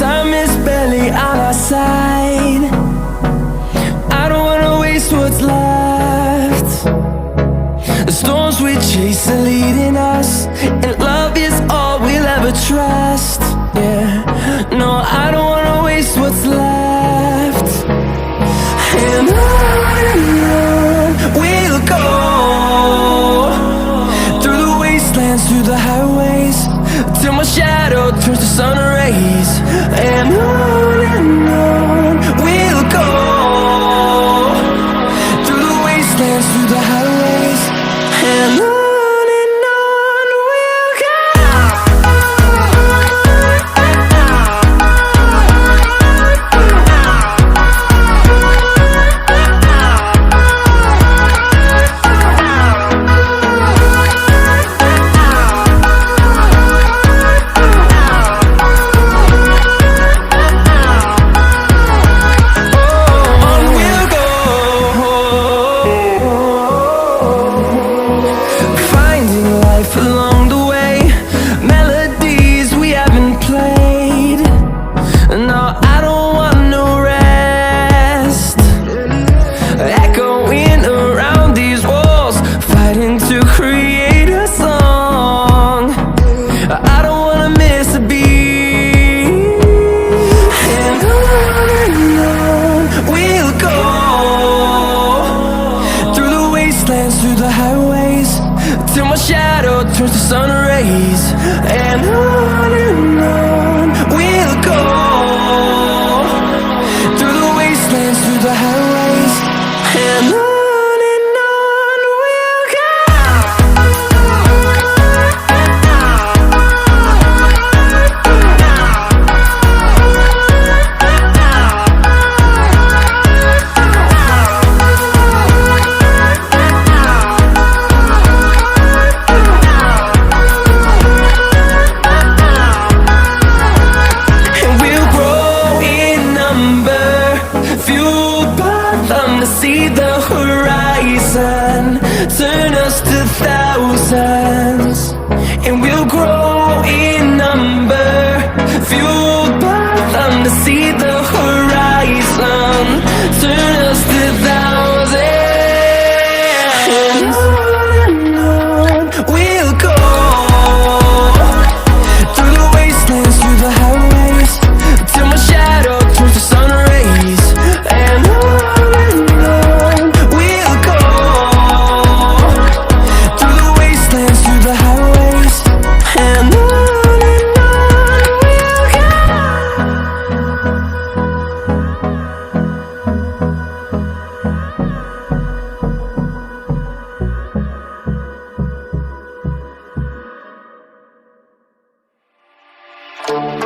Time is barely on our side. I don't wanna waste what's left. The storms we chase are leading us, and love is all we'll ever trust. Yeah, no, I don't wanna waste what's left. And on we'll go, through the wastelands, through the highways, till my shadow turns to sun rays. And on we'll go, through the wastelands, through the highways, and on we'll go. Along the way, melodies we haven't played. No, I don't want no rest. Echoing around these walls, fighting to create a song. I don't wanna miss a beat. And on we'll go, through the wastelands, through the highways, till my shadow turns to sun rays. And on we'll go, through the wastelands, through the highways, and on we'll go. To see the horizon, turn us to thousands, and we'll grow in number, fueled by them. To see the horizon, turn us to thousands, and on we'll go, through the wastelands, through the highways, till my shadow turns to sun rays. And on